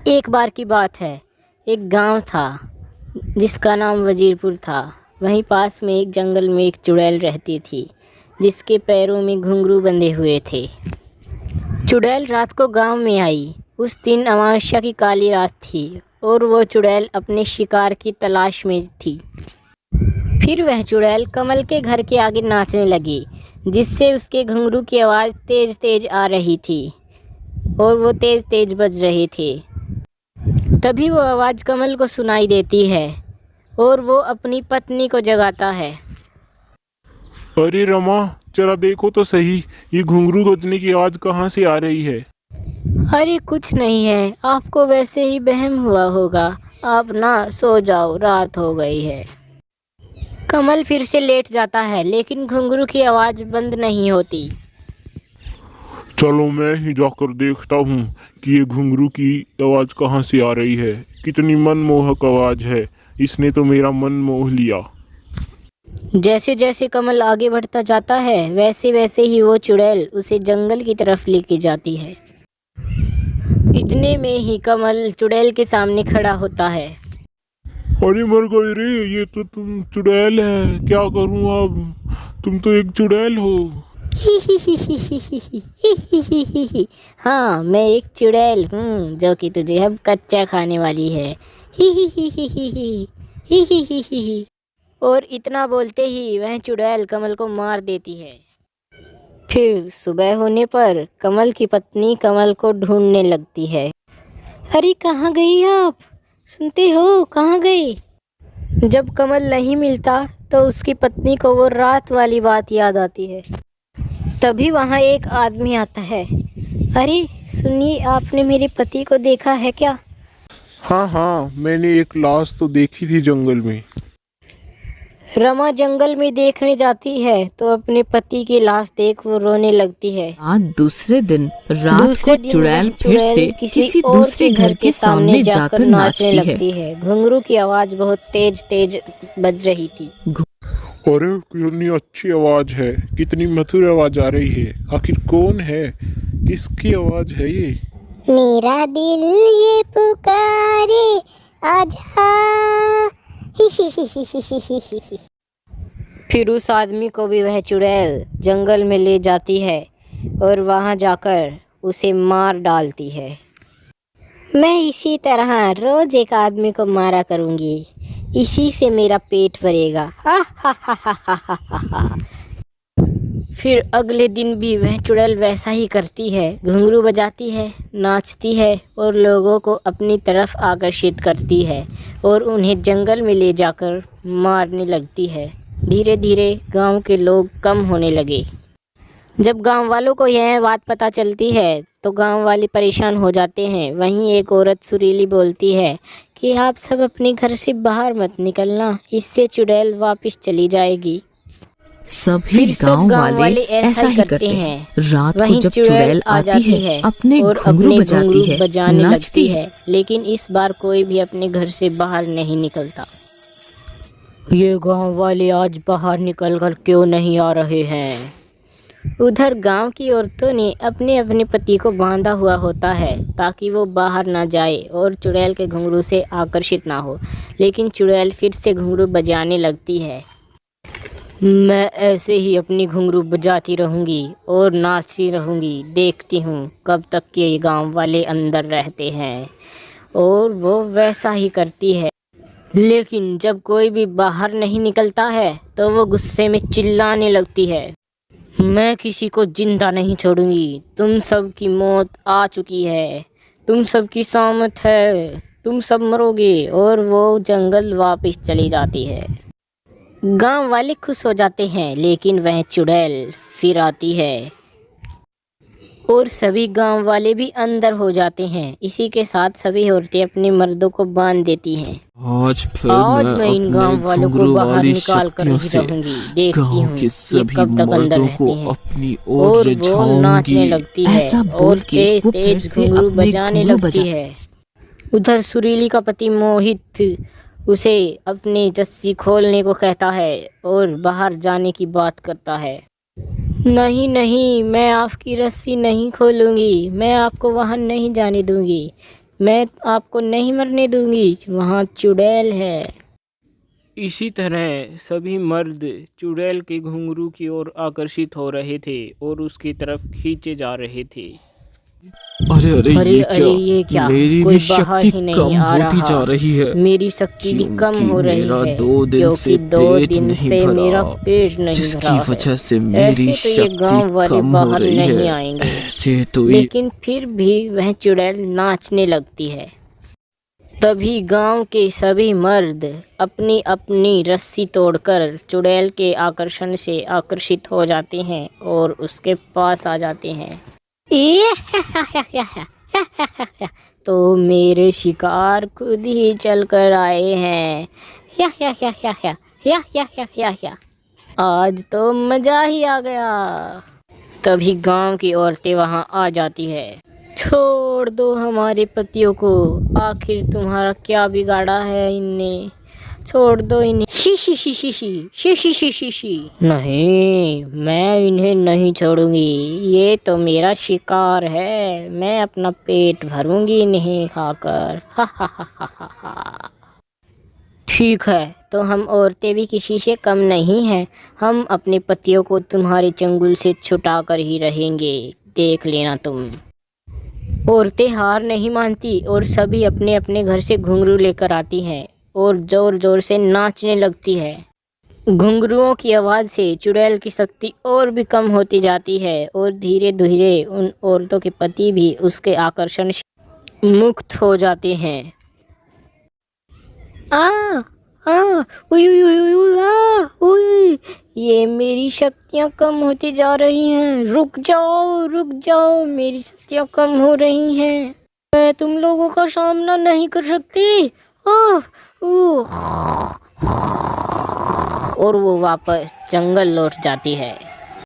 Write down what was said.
एक बार की बात है। एक गांव था जिसका नाम वजीरपुर था। वहीं पास में एक जंगल में एक चुड़ैल रहती थी जिसके पैरों में घुंघरू बंधे हुए थे। चुड़ैल रात को गांव में आई। उस दिन अमावस्या की काली रात थी और वो चुड़ैल अपने शिकार की तलाश में थी। फिर वह चुड़ैल कमल के घर के आगे नाचने लगी, जिससे उसके घुंघरू की आवाज़ तेज तेज आ रही थी और वो तेज तेज बज रहे थे। तभी वो आवाज़ कमल को सुनाई देती है और वो अपनी पत्नी को जगाता है। अरे रमा, जरा देखो तो सही, ये घुंघरू बजने की आवाज कहाँ से आ रही है। अरे कुछ नहीं है, आपको वैसे ही वहम हुआ होगा। आप ना सो जाओ, रात हो गई है। कमल फिर से लेट जाता है, लेकिन घुंघरू की आवाज़ बंद नहीं होती। चलो मैं ही जाकर देखता हूँ कि ये घुंघरू की आवाज कहाँ से आ रही है। कितनी मनमोहक आवाज है, इसने तो मेरा मन मोह लिया। जैसे जैसे कमल आगे बढ़ता जाता है, वैसे वैसे ही वो चुड़ैल उसे जंगल की तरफ लेके जाती है। इतने में ही कमल चुड़ैल के सामने खड़ा होता है। अरे मर गए रे, ये तो तुम चुड़ैल है। क्या करूँ अब, तुम तो एक चुड़ैल हो। हाँ, मैं एक चुड़ैल हूँ जो कि तुझे अब कच्चा खाने वाली है। और इतना बोलते ही वह चुड़ैल कमल को मार देती है। फिर सुबह होने पर कमल की पत्नी कमल को ढूंढने लगती है। अरे कहाँ गई आप? सुनते हो, कहाँ गई? जब कमल नहीं मिलता तो उसकी पत्नी को वो रात वाली बात याद आती है। तभी वहाँ एक आदमी आता है। अरे सुनिए, आपने मेरे पति को देखा है क्या? हाँ हाँ, मैंने एक लाश तो देखी थी जंगल में। रमा जंगल में देखने जाती है तो अपने पति की लाश देख वो रोने लगती है। आज दूसरे दिन रात को चुड़ैल फिर से किसी दूसरे घर के सामने जाकर नाचती लगती है। घुंघरू की आवाज बहुत तेज तेज बज रही थी। अरे कितनी अच्छी आवाज है, कितनी मधुर आवाज आ रही है। आखिर कौन है, किसकी आवाज है ये? मेरा दिल ये पुकारे, आजा। फिर उस आदमी को भी वह चुड़ैल जंगल में ले जाती है और वहां जाकर उसे मार डालती है। मैं इसी तरह रोज एक आदमी को मारा करूंगी, इसी से मेरा पेट भरेगा। फिर अगले दिन भी वह चुड़ैल वैसा ही करती है। घुंघरू बजाती है, नाचती है और लोगों को अपनी तरफ आकर्षित करती है और उन्हें जंगल में ले जाकर मारने लगती है। धीरे धीरे गांव के लोग कम होने लगे। जब गांव वालों को यह बात पता चलती है तो गांव वाले परेशान हो जाते हैं। वहीं एक औरत सुरीली बोलती है कि आप सब अपने घर से बाहर मत निकलना, इससे चुड़ैल वापस चली जाएगी। सभी गांव वाले ऐसा ही करते हैं। रात को जब चुड़ैल आती है, अपने घुंघरू बजाती है, नाचती है, लेकिन इस बार कोई भी अपने घर से बाहर नहीं निकलता। ये गांव वाले आज बाहर निकल कर क्यों नहीं आ रहे हैं? उधर गांव की औरतों ने अपने अपने पति को बांधा हुआ होता है ताकि वो बाहर ना जाए और चुड़ैल के घुंघरू से आकर्षित ना हो। लेकिन चुड़ैल फिर से घुंघरू बजाने लगती है। मैं ऐसे ही अपनी घुंघरू बजाती रहूंगी और नाचती रहूंगी, देखती हूँ कब तक ये गांव वाले अंदर रहते हैं। और वो वैसा ही करती है। लेकिन जब कोई भी बाहर नहीं निकलता है तो वो गुस्से में चिल्लाने लगती है। मैं किसी को जिंदा नहीं छोड़ूंगी, तुम सब की मौत आ चुकी है, तुम सब की शामत है, तुम सब मरोगे। और वो जंगल वापस चली जाती है। गांव वाले खुश हो जाते हैं, लेकिन वह चुड़ैल फिर आती है और सभी गांव वाले भी अंदर हो जाते हैं। इसी के साथ सभी औरतें अपने मर्दों को बांध देती हैं। आज मैं इन गांव वालों को बाहर निकाल कर ही रहूंगी, देखती हूँ ये कब तक अंदर रहते हैं। अपनी और वो नाचने लगती है और तेज तेज घुंघरू बजाने लगती है। उधर सुरीली का पति मोहित उसे अपनी रस्सी खोलने को कहता है और बाहर जाने की बात करता है। नहीं नहीं, मैं आपकी रस्सी नहीं खोलूंगी, मैं आपको वहां नहीं जाने दूंगी। मैं आपको नहीं मरने दूंगी, वहाँ चुड़ैल है। इसी तरह सभी मर्द चुड़ैल के घुंघरू की ओर आकर्षित हो रहे थे और उसकी तरफ खींचे जा रहे थे। अरे अरे ये क्या मेरी कोई भी बाहर शक्ति ही नहीं कम आ होती रहा। जा रही है। मेरी शक्ति भी कम क्योंकि हो रही मेरा है 2 दिन से क्योंकि 2 पेट दिन नहीं से भरा, मेरा पेट नहीं जिसकी भरा है। वजह से मेरी ऐसे तो ये शक्ति गांव वाले कम हो बाहर रही नहीं है। आएंगे, ऐसे तो ये लेकिन फिर भी वह चुड़ैल नाचने लगती है। तभी गांव के सभी मर्द अपनी अपनी रस्सी तोड़कर चुड़ैल के आकर्षण से आकर्षित हो जाते हैं और उसके पास आ जाते हैं। तो मेरे शिकार खुद ही चल कर आए हैं। आज तो मजा ही आ गया। तभी गांव की औरतें वहां आ जाती है। छोड़ दो हमारे पतियों को, आखिर तुम्हारा क्या बिगाड़ा है इनने, छोड़ दो इन्हें। She she she she she she she she she she. नहीं, मैं इन्हें नहीं छोड़ूंगी, ये तो मेरा शिकार है, मैं अपना पेट भरूंगी इन्हें खाकर। हा हा हा हा हा हा। ठीक है, तो हम औरतें भी किसी से कम नहीं हैं, हम अपने पतियों को तुम्हारे चंगुल से छुटा कर ही रहेंगे, देख लेना तुम। औरतें हार नहीं मानती और सभी अपने अपने घर से घुंघरू लेकर आती हैं और जोर जोर से नाचने लगती है। घुंघरुओं की आवाज़ से चुड़ैल की शक्ति और भी कम होती जाती है और धीरे धीरे उन औरतों के पति भी उसके आकर्षण से मुक्त हो जाते हैं। उई उई उई उई उई, ये मेरी शक्तियाँ कम होती जा रही हैं, रुक जाओ, मेरी शक्तियाँ कम हो रही हैं, मैं तुम लोगों का सामना नहीं कर सकती। और वो वापस जंगल लौट जाती है।